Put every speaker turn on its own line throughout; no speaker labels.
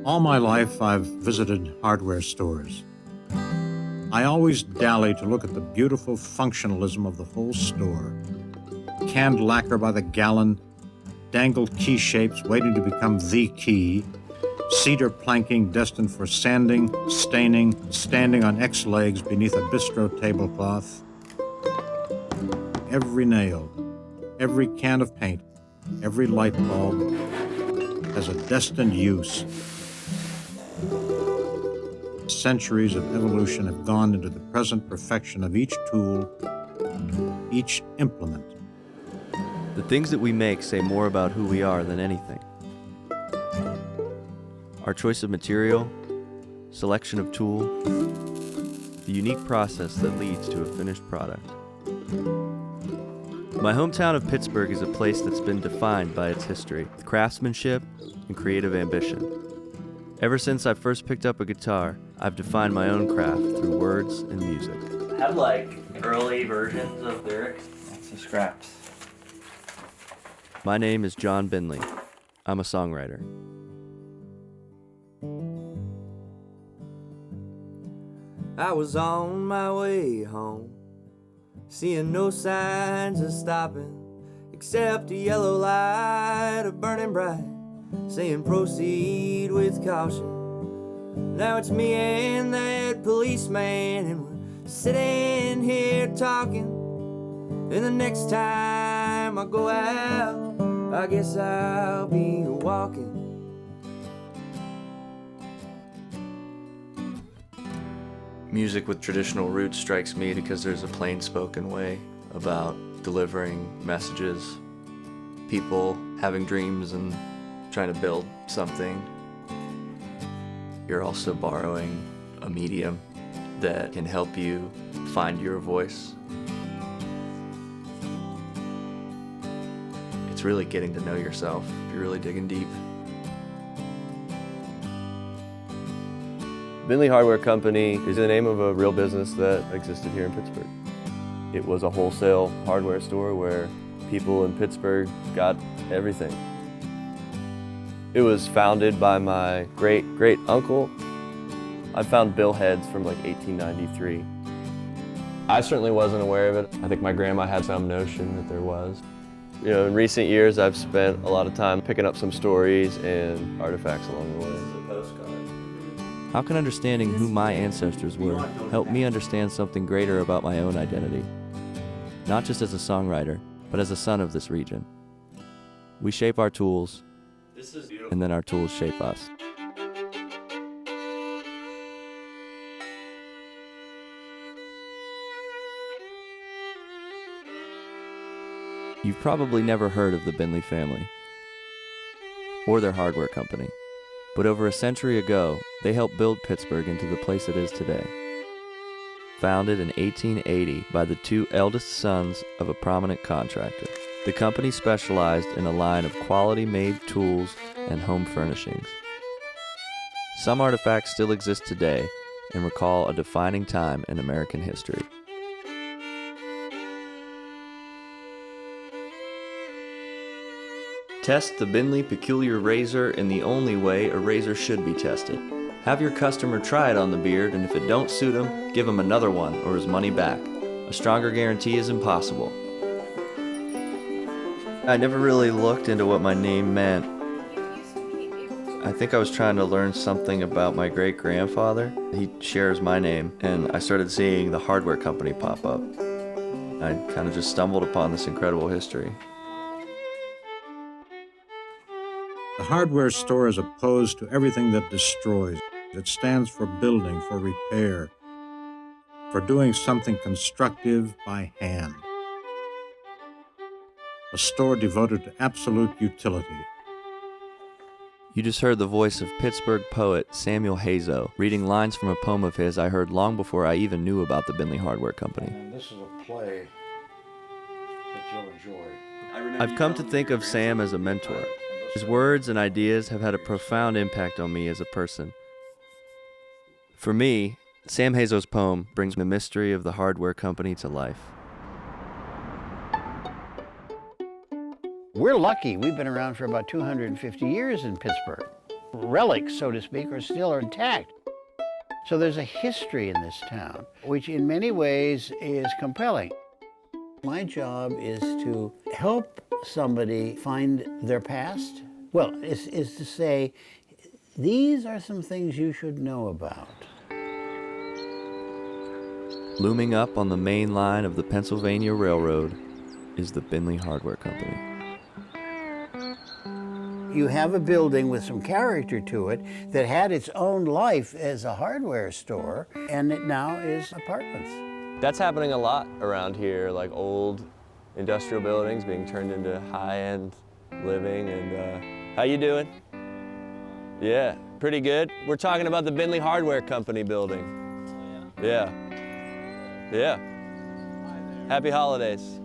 All my life, I've visited hardware stores. I always dally to look at the beautiful functionalism of the whole store. Canned lacquer by the gallon, dangled key shapes waiting to become the key, cedar planking destined for sanding, staining, standing on X legs beneath a bistro tablecloth. Every nail, every can of paint, every light bulb has a destined use. Centuries of evolution have gone into the present perfection of each tool, each implement.
The things that we make say more about who we are than anything. Our choice of material, selection of tool, the unique process that leads to a finished product. My hometown of Pittsburgh is a place that's been defined by its history, craftsmanship, and creative ambition. Ever since I first picked up a guitar, I've defined my own craft through words and music.
I have like early versions of lyrics. Lots of scraps.
My name is Jon Bindley. I'm a songwriter.
I was on my way home, seeing no signs of stopping, except a yellow light a burning bright, saying proceed with caution. Now it's me and that policeman, and we're sitting here talking. And the next time I go out, I guess I'll be walking.
Music with traditional roots strikes me because there's a plain-spoken way about delivering messages, people having dreams and trying to build something. You're also borrowing a medium that can help you find your voice. It's really getting to know yourself if you're really digging deep.
Bindley Hardware Company is the name of a real business that existed here in Pittsburgh. It was a wholesale hardware store where people in Pittsburgh got everything. It was founded by my great-great-uncle. I found bill heads from like 1893. I certainly wasn't aware of it. I think my grandma had some notion that there was. You know, in recent years, I've spent a lot of time picking up some stories and artifacts along the way.
How can understanding who my ancestors were help me understand something greater about my own identity? Not just as a songwriter, but as a son of this region. We shape our tools, and then our tools shape us. You've probably never heard of the Bindley family or their hardware company, but over a century ago, they helped build Pittsburgh into the place it is today. Founded in 1880 by the two eldest sons of a prominent contractor, the company specialized in a line of quality-made tools and home furnishings. Some artifacts still exist today and recall a defining time in American history. Test the Bindley Peculiar Razor in the only way a razor should be tested. Have your customer try it on the beard, and if it don't suit him, give him another one or his money back. A stronger guarantee is impossible. I never really looked into what my name meant. I think I was trying to learn something about my great-grandfather. He shares my name, and I started seeing the hardware company pop up. I kind of just stumbled upon this incredible history.
The hardware store is opposed to everything that destroys. It stands for building, for repair, for doing something constructive by hand. A store devoted to absolute utility.
You just heard the voice of Pittsburgh poet Samuel Hazo reading lines from a poem of his I heard long before I even knew about the Bindley Hardware Company.
And this is a play that you'll enjoy.
I've come to think of Sam as a mentor. His words and ideas have had a profound impact on me as a person. For me, Sam Hazo's poem brings the mystery of the hardware company to life.
We're lucky. We've been around for about 250 years in Pittsburgh. Relics, so to speak, are still intact. So there's a history in this town, which in many ways is compelling. My job is to help somebody find their past. Well, is to say, these are some things you should know about.
Looming up on the main line of the Pennsylvania Railroad is the Bindley Hardware Company.
You have a building with some character to it that had its own life as a hardware store, and it now is apartments.
That's happening a lot around here, like old industrial buildings being turned into high-end living. And how you doing? Yeah, pretty good. We're talking about the Bindley Hardware Company building. Yeah. Yeah. Happy holidays.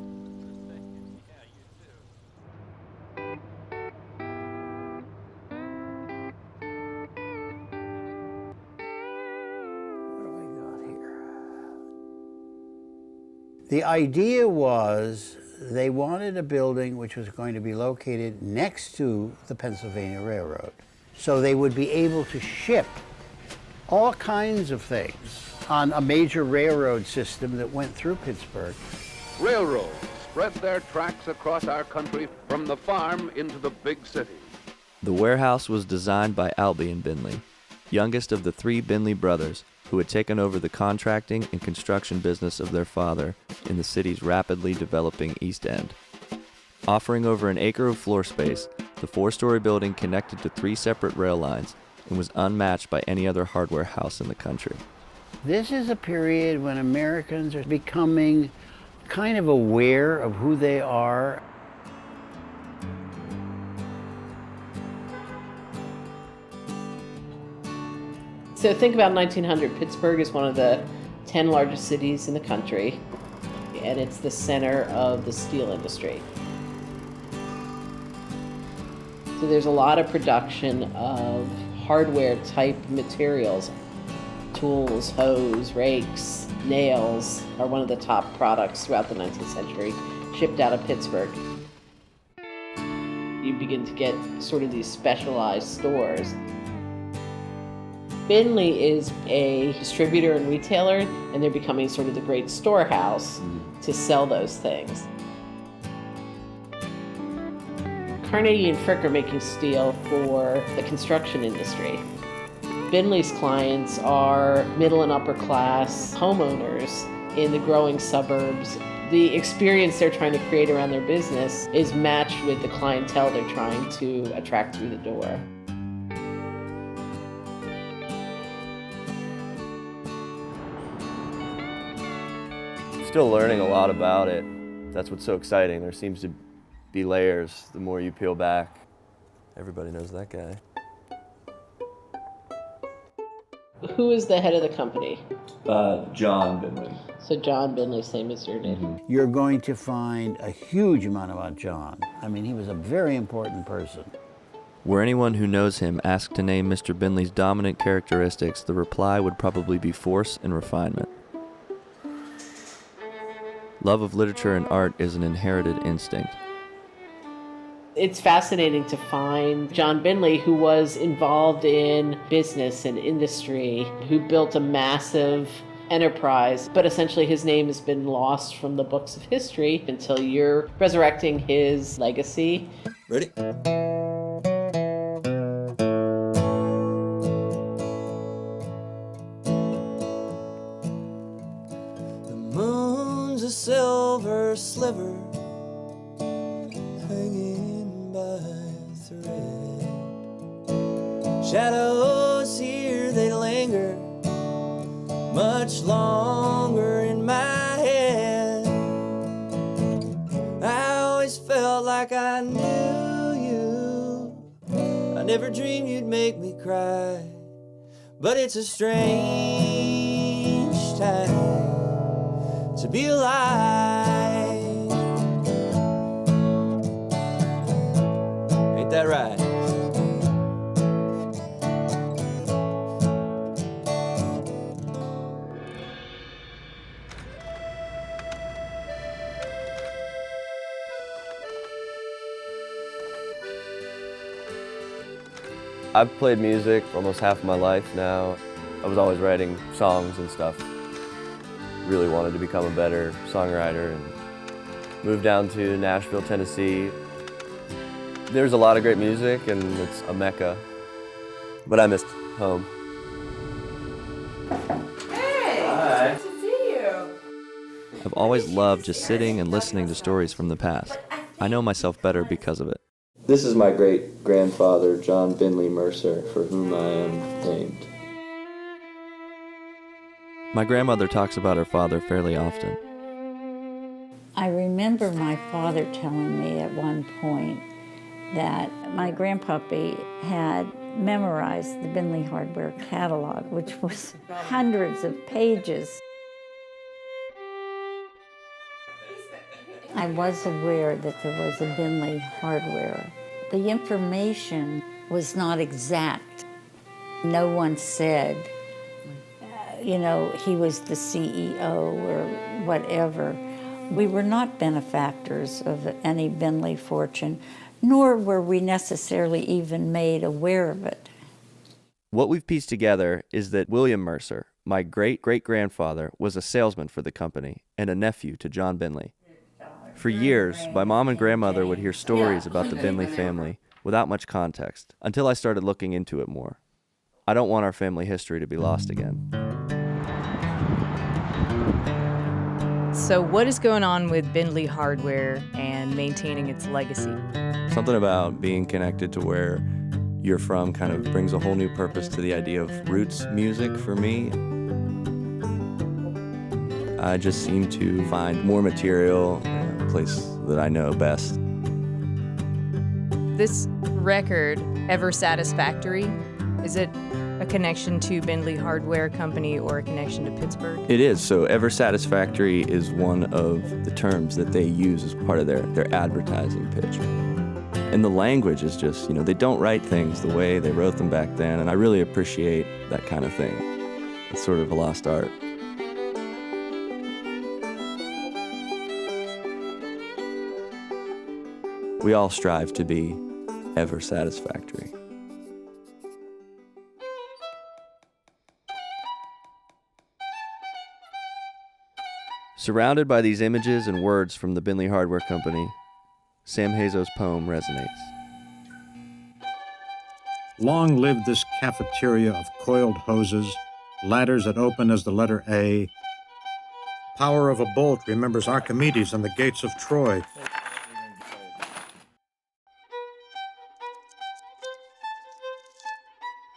The idea was they wanted a building which was going to be located next to the Pennsylvania Railroad. So they would be able to ship all kinds of things on a major railroad system that went through Pittsburgh.
Railroads spread their tracks across our country from the farm into the big city.
The warehouse was designed by Albion Bindley, youngest of the three Bindley brothers, who had taken over the contracting and construction business of their father in the city's rapidly developing East End. Offering over an acre of floor space, the four-story building connected to three separate rail lines and was unmatched by any other hardware house in the country.
This is a period when Americans are becoming kind of aware of who they are.
So think about 1900. Pittsburgh is one of the 10 largest cities in the country, and it's the center of the steel industry. So there's a lot of production of hardware type materials. Tools, hoes, rakes, nails are one of the top products throughout the 19th century, shipped out of Pittsburgh. You begin to get sort of these specialized stores. Bindley is a distributor and retailer, and they're becoming sort of the great storehouse to sell those things. Carnegie and Frick are making steel for the construction industry. Bindley's clients are middle and upper class homeowners in the growing suburbs. The experience they're trying to create around their business is matched with the clientele they're trying to attract through the door.
Still learning a lot about it. That's what's so exciting. There seems to be layers the more you peel back. Everybody knows that guy.
Who is the head of the company?
Jon Bindley.
So Jon Bindley, same as your name.
You're going to find a huge amount about Jon. I mean, he was a very important person.
Were anyone who knows him asked to name Mr. Bindley's dominant characteristics, the reply would probably be force and refinement. Love of literature and art is an inherited instinct.
It's fascinating to find Jon Bindley, who was involved in business and industry, who built a massive enterprise, but essentially his name has been lost from the books of history until you're resurrecting his legacy.
Ready?
The moon's a silver sliver hanging by a thread. Shadows here, they linger much longer in my head. I always felt like I knew you. I never dreamed you'd make me cry, but it's a strange time to be alive. Ain't that right?
I've played music for almost half of my life now. I was always writing songs and stuff. Really wanted to become a better songwriter and moved down to Nashville, Tennessee. There's a lot of great music and it's a mecca, but I missed home.
Hey!
Hi.
Good to see you.
I've always loved just sitting and listening to stories from the past. I know myself better because of it.
This is my great-grandfather, Jon Bindley Mercer, for whom I am named.
My grandmother talks about her father fairly often.
I remember my father telling me at one point that my grandpappy had memorized the Bindley Hardware catalog, which was hundreds of pages. I was aware that there was a Bindley Hardware. The information was not exact. No one said, he was the CEO or whatever. We were not benefactors of any Bindley fortune, nor were we necessarily even made aware of it.
What we've pieced together is that William Mercer, my great-great-grandfather, was a salesman for the company and a nephew to Jon Bindley. For years, my mom and grandmother would hear stories about the Bindley family without much context, until I started looking into it more. I don't want our family history to be lost again.
So what is going on with Bindley Hardware and maintaining its legacy?
Something about being connected to where you're from kind of brings a whole new purpose to the idea of roots music for me. I just seem to find more material in a place that I know best.
This record, Ever Satisfactory, is it a connection to Bindley Hardware Company or a connection to Pittsburgh?
It is. So Ever Satisfactory is one of the terms that they use as part of their advertising pitch. And the language is just, they don't write things the way they wrote them back then, and I really appreciate that kind of thing. It's sort of a lost art. We all strive to be ever satisfactory. Surrounded by these images and words from the Bindley Hardware Company, Sam Hazo's poem resonates.
Long live this cafeteria of coiled hoses, ladders that open as the letter A. Power of a bolt remembers Archimedes and the gates of Troy.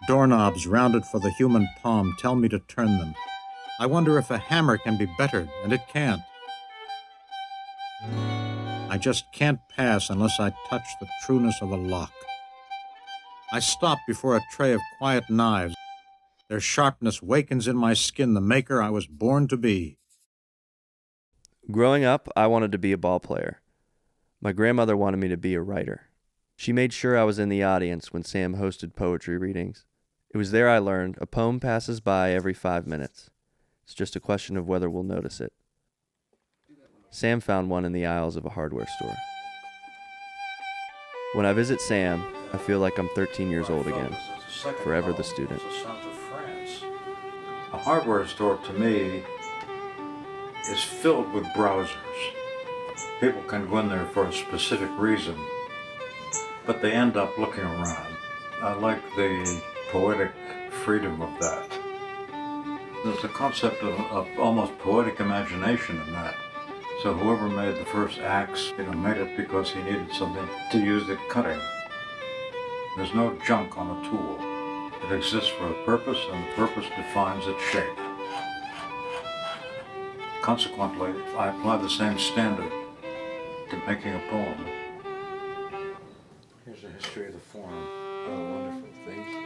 Doorknobs rounded for the human palm tell me to turn them. I wonder if a hammer can be bettered, and it can't. I just can't pass unless I touch the trueness of a lock. I stop before a tray of quiet knives. Their sharpness wakens in my skin the maker I was born to be.
Growing up, I wanted to be a ball player. My grandmother wanted me to be a writer. She made sure I was in the audience when Sam hosted poetry readings. It was there I learned a poem passes by every 5 minutes. It's just a question of whether we'll notice it. Sam found one in the aisles of a hardware store. When I visit Sam, I feel like I'm 13 years old again, forever the student.
A hardware store, to me, is filled with browsers. People can go in there for a specific reason, but they end up looking around. I like the poetic freedom of that. There's a concept of almost poetic imagination in that. So whoever made the first axe, made it because he needed something to use it cutting. There's no junk on a tool. It exists for a purpose, and the purpose defines its shape. Consequently, I apply the same standard to making a poem. Here's a history of the form.
wonderful. Thank you.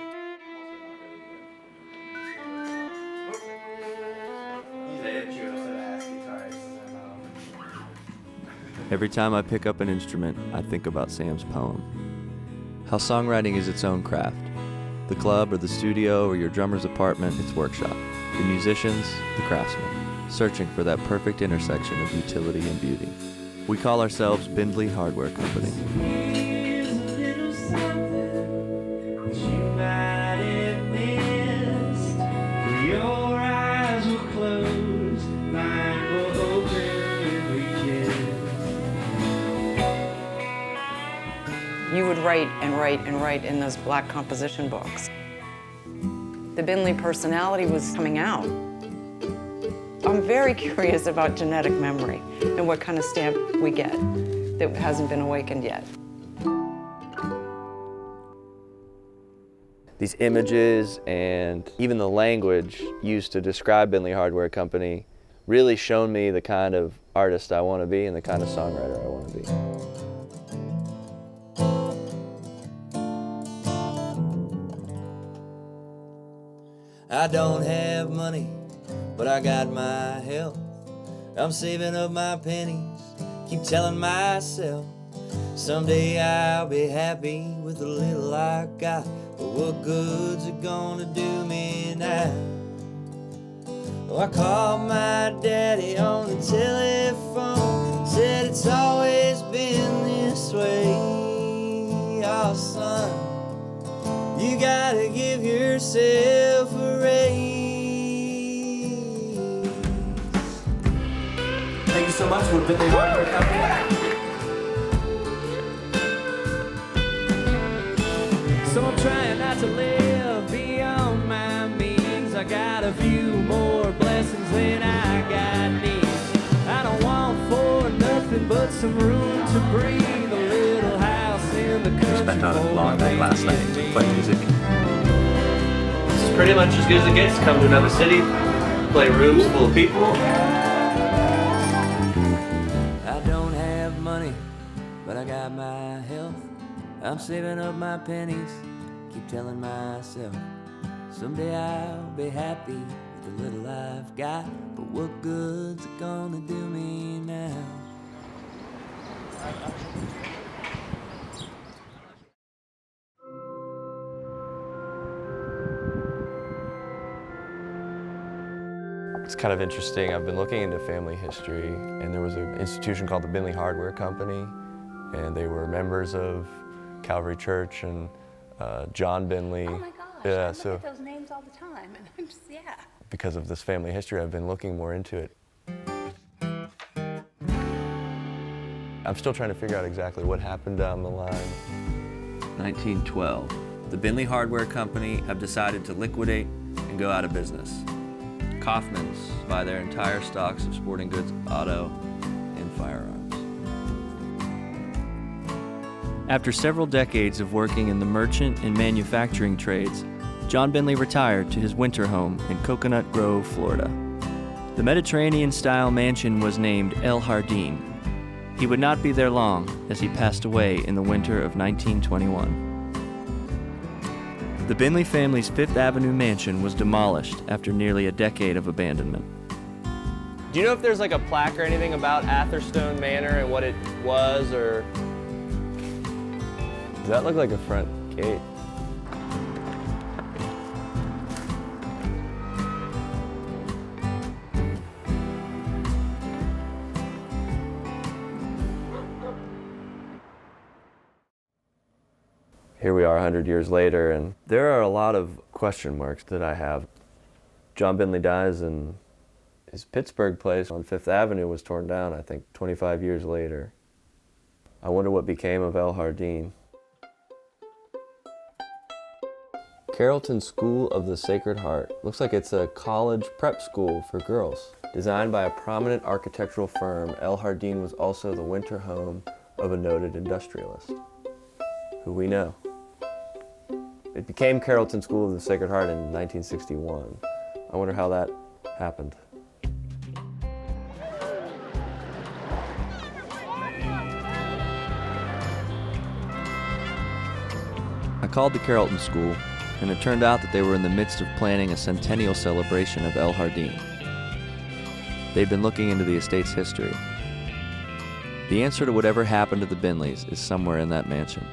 Every time I pick up an instrument, I think about Sam's poem. How songwriting is its own craft. The club or the studio or your drummer's apartment, it's workshop. The musicians, the craftsmen, searching for that perfect intersection of utility and beauty. We call ourselves Bindley Hardware Company.
You would write and write and write in those black composition books. The Bindley personality was coming out. I'm very curious about genetic memory and what kind of stamp we get that hasn't been awakened yet.
These images and even the language used to describe Bindley Hardware Company really shown me the kind of artist I want to be and the kind of songwriter I want to be.
I don't have money, but I got my health. I'm saving up my pennies, keep telling myself someday I'll be happy with the little I got. But what good's it gonna do me now? Oh, I called my daddy on the telephone, said it's always been this way. Oh, son, you gotta give yourself a raise. Thank you so much. We're Bindley Hardware Company. So I'm trying not to live beyond my means. I got a few more blessings than I got needs. I don't want for nothing but some room to breathe. A little house in the country.
Spent a long night last night to play music.
This is pretty much as good as it gets. Come to another city, play rooms full of people.
I don't have money, but I got my health. I'm saving up my pennies, keep telling myself someday I'll be happy with the little I've got. But what good's it gonna do me now?
It's kind of interesting. I've been looking into family history, and there was an institution called the Bindley Hardware Company, and they were members of Calvary Church and Jon Bindley.
Oh my gosh,
yeah,
I look
so
at those names all the time, and I'm just, yeah.
because of this family history, I've been looking more into it. I'm still trying to figure out exactly what happened down the line.
1912. The Bindley Hardware Company have decided to liquidate and go out of business. Kaufmann's buy their entire stocks of sporting goods, auto, and firearms. After several decades of working in the merchant and manufacturing trades, Jon Bindley retired to his winter home in Coconut Grove, Florida. The Mediterranean-style mansion was named El Jardín. He would not be there long as he passed away in the winter of 1921. The Bindley family's Fifth Avenue mansion was demolished after nearly a decade of abandonment.
Do you know if there's like a plaque or anything about Atherstone Manor and what it was, or? Does that look like a front gate? Here we are 100 years later, and there are a lot of question marks that I have. Jon Bindley dies, and his Pittsburgh place on Fifth Avenue was torn down, I think, 25 years later. I wonder what became of El Jardín. Carrollton School of the Sacred Heart. Looks like it's a college prep school for girls. Designed by a prominent architectural firm, El Jardín was also the winter home of a noted industrialist, who we know. It became Carrollton School of the Sacred Heart in 1961. I wonder how that happened.
I called the Carrollton School, and it turned out that they were in the midst of planning a centennial celebration of El Jardín. They'd been looking into the estate's history. The answer to whatever happened to the Bindleys is somewhere in that mansion.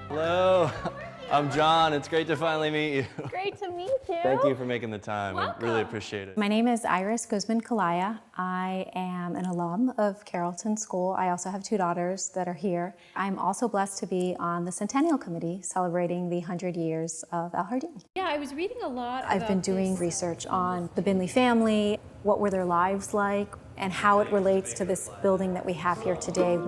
Hello, I'm John. It's great to finally meet you.
Great to meet you.
Thank you for making the time.
Welcome.
I really appreciate it.
My name is Iris Guzman-Kalaya. I am an alum of Carrollton School. I also have 2 daughters that are here. I'm also blessed to be on the Centennial Committee celebrating the 100 years of El Jardín.
Yeah, I was reading a lot
I've been doing research on the Bindley family, what were their lives like, and how it relates to this building that we have here today.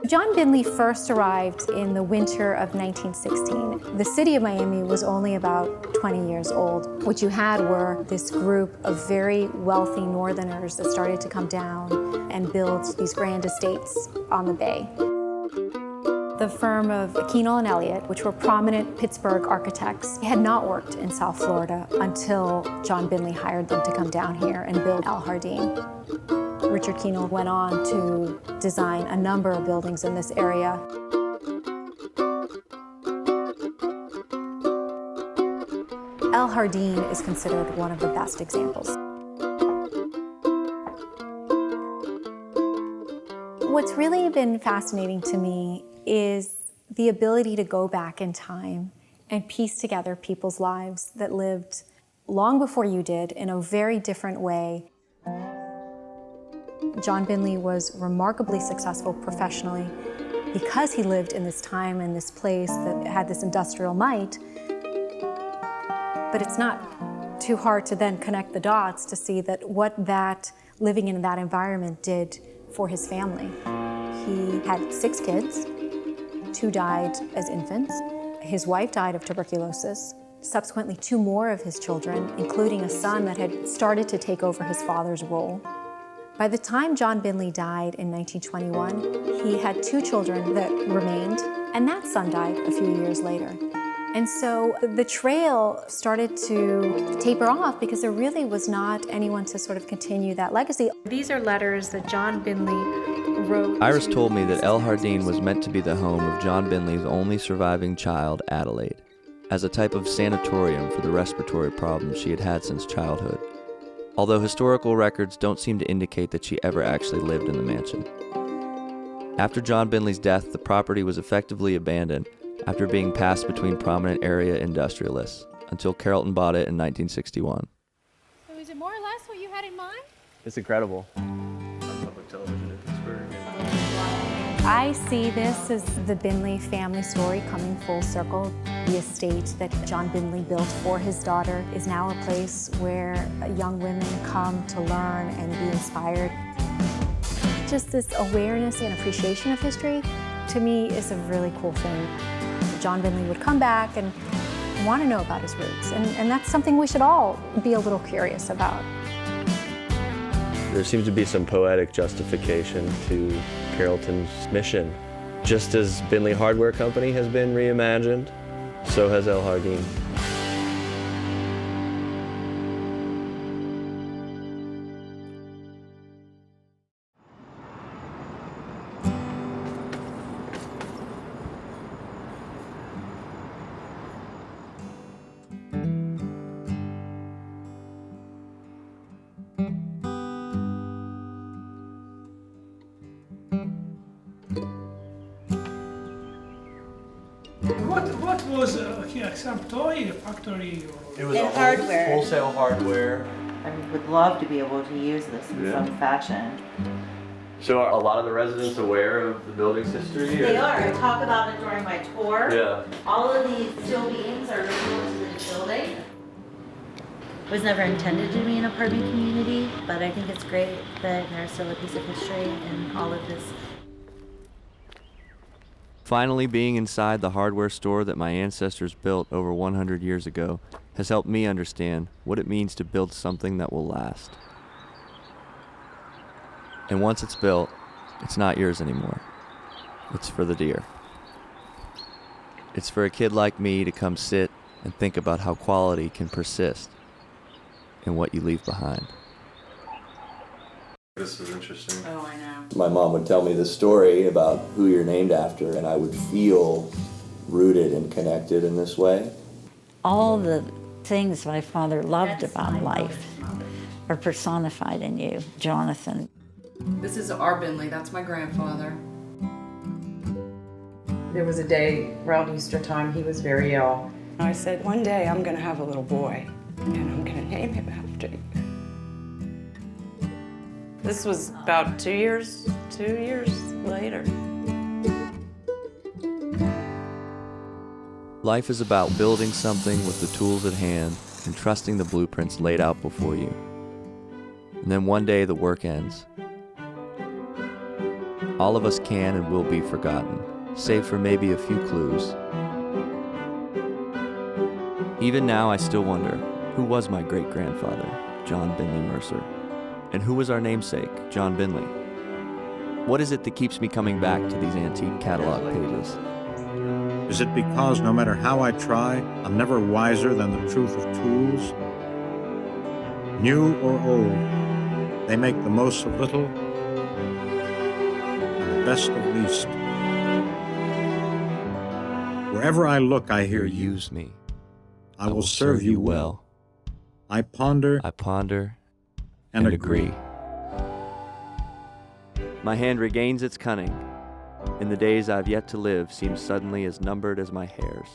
Jon Bindley first arrived in the winter of 1916. The city of Miami was only about 20 years old. What you had were this group of very wealthy Northerners that started to come down and build these grand estates on the bay. The firm of Aquino and Elliott, which were prominent Pittsburgh architects, had not worked in South Florida until Jon Bindley hired them to come down here and build El Jardín. Richard Aquino went on to design a number of buildings in this area. El Jardín is considered one of the best examples. What's really been fascinating to me is the ability to go back in time and piece together people's lives that lived long before you did in a very different way. Jon Bindley was remarkably successful professionally because he lived in this time and this place that had this industrial might. But it's not too hard to then connect the dots to see that what that living in that environment did for his family. He had 6 kids. 2 died as infants. His wife died of tuberculosis. Subsequently, 2 more of his children, including a son that had started to take over his father's role. By the time Jon Bindley died in 1921, he had 2 children that remained, and that son died a few years later. And so the trail started to taper off because there really was not anyone to sort of continue that legacy. These are letters that Jon Bindley wrote.
Iris told me that El Jardín was meant to be the home of Jon Bindley's only surviving child, Adelaide, as a type of sanatorium for the respiratory problems she had had since childhood. Although historical records don't seem to indicate that she ever actually lived in the mansion. After Jon Bindley's death, the property was effectively abandoned after being passed between prominent area industrialists until Carrollton bought it in 1961.
So is it more or less what you had in mind?
It's incredible. On public television in Pittsburgh.
I see this as the Bindley family story coming full circle. The estate that Jon Bindley built for his daughter is now a place where young women come to learn and be inspired. Just this awareness and appreciation of history, to me, is a really cool thing. Jon Bindley would come back and want to know about his roots, and that's something we should all be a little curious about.
There seems to be some poetic justification to Carrollton's mission. Just as Bindley Hardware Company has been reimagined, so has El Jardín.
What was here? Some toy factory? Or?
It was
In
a
hardware.
Wholesale hardware.
I would love to be able to use this in some fashion.
So are a lot of the residents aware of the building's history?
They are. I talk about it during my tour.
Yeah.
All of these steel beams are removed to this building. It was never intended to be an apartment community, but I think it's great that there's still a piece of history in all of this.
Finally, being inside the hardware store that my ancestors built over 100 years ago has helped me understand what it means to build something that will last. And once it's built, it's not yours anymore. It's for the deer. It's for a kid like me to come sit and think about how quality can persist in what you leave behind.
This is interesting.
Oh, I know.
My mom would tell me this story about who you're named after, and I would feel
rooted and connected in this way.
All the things my father loved about life are personified in you, Jonathan.
This is our Bindley, that's my grandfather.
There was a day around Easter time he was very ill.
I said, one day I'm gonna have a little boy and I'm gonna name him after you. This was about 2 years later.
Life is about building something with the tools at hand and trusting the blueprints laid out before you. And then one day the work ends. All of us can and will be forgotten, save for maybe a few clues. Even now I still wonder, who was my great-grandfather, Jon Bindley Mercer? And who was our namesake, Jon Bindley? What is it that keeps me coming back to these antique catalog pages?
Is it because no matter how I try, I'm never wiser than the truth of tools? New or old, they make the most of little and the best of least. Wherever I look, I hear you.
Use me.
I will serve you well. I ponder
and agree. My hand regains its cunning, and the days I've yet to live seem suddenly as numbered as my hairs.